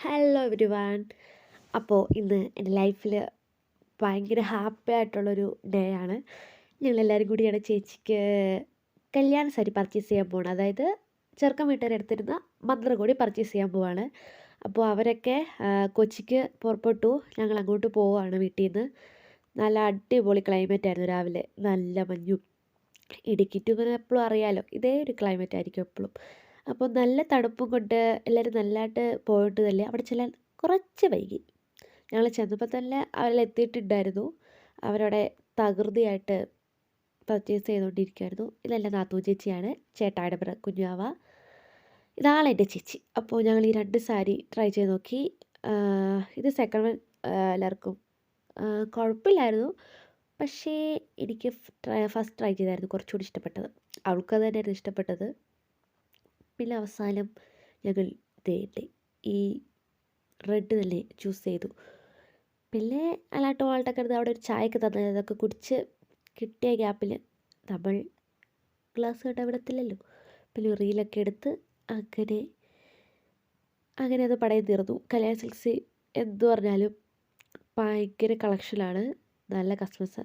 Hello every one. അപ്പോൾ ഇന്ന് എൻ്റെ ലൈഫിൽ ഭയങ്കര ഹാപ്പി ആയിട്ടുള്ളൊരു ഡേ ആണ്. ഞങ്ങളെല്ലാവരും കൂടിയാണ് ചേച്ചിക്ക് കല്യാണ സാരി പർച്ചേസ് ചെയ്യാൻ പോകണം. അതായത് ചെറുക്കൻ വീട്ടുകാർ എടുത്തിരുന്ന മന്ത്രകോടി പർച്ചേസ് ചെയ്യാൻ പോവാണ്. അപ്പോൾ അവരൊക്കെ കൊച്ചിക്ക് പുറപ്പെട്ടു. ഞങ്ങൾ അങ്ങോട്ട് പോവുകയാണ് വീട്ടിൽ നിന്ന്. നല്ല അടിപൊളി ക്ലൈമറ്റ് ആയിരുന്നു. രാവിലെ നല്ല മഞ്ഞും ഇടുക്കി ടു പിന്നെ എപ്പോഴും അറിയാലോ ഇതേ ഒരു ക്ലൈമറ്റ് ആയിരിക്കും എപ്പോഴും. അപ്പോൾ നല്ല തണുപ്പും കൊണ്ട് എല്ലാവരും നല്ലതായിട്ട് പോയിട്ട് തന്നെ അവിടെ ചെല്ലാൻ കുറച്ച് വൈകി. ഞങ്ങൾ ചെന്നപ്പോൾ തന്നെ അവരെത്തിയിട്ടുണ്ടായിരുന്നു. അവരവിടെ തകൃതിയായിട്ട് പർച്ചേസ് ചെയ്തുകൊണ്ടിരിക്കുകയായിരുന്നു. ഇതെല്ലാം നാത്തൂ ചേച്ചിയാണ്, ചേട്ടായുടെ കുഞ്ഞാവ. ഇതാണ് എൻ്റെ ചേച്ചി. അപ്പോൾ ഞങ്ങൾ ഈ രണ്ട് സാരി ട്രൈ ചെയ്ത് നോക്കി. ഇത് സെക്കൻഡ് വൺ എല്ലാവർക്കും കുഴപ്പമില്ലായിരുന്നു. പക്ഷേ എനിക്ക് ഫസ്റ്റ് ട്രൈ ചെയ്തായിരുന്നു കുറച്ചുകൂടി ഇഷ്ടപ്പെട്ടത്. അവൾക്കത് തന്നെയായിരുന്നു ഇഷ്ടപ്പെട്ടത്. പിന്നെ അവസാനം ഞങ്ങൾ ദേ ഈ റെഡ് തന്നെ ചൂസ് ചെയ്തു. പിന്നെ അല്ലാട്ടോ ആൾട്ടൊക്കെ എടുത്ത് അവിടെ ഒരു ചായയൊക്കെ തന്നെ അതൊക്കെ കുടിച്ച് കിട്ടിയ ഗ്യാപ്പിൽ നമ്മൾ ഗ്ലാസ് കണ്ട വിടത്തില്ലല്ലോ. പിന്നെ റീലൊക്കെ എടുത്ത് അങ്ങനെ അങ്ങനെ അത് പടയം തീർന്നു. കല്യാൺ സിൽക്സ് എന്തു പറഞ്ഞാലും ഭയങ്കര കളക്ഷനാണ്. നല്ല കസ്റ്റമേഴ്സ്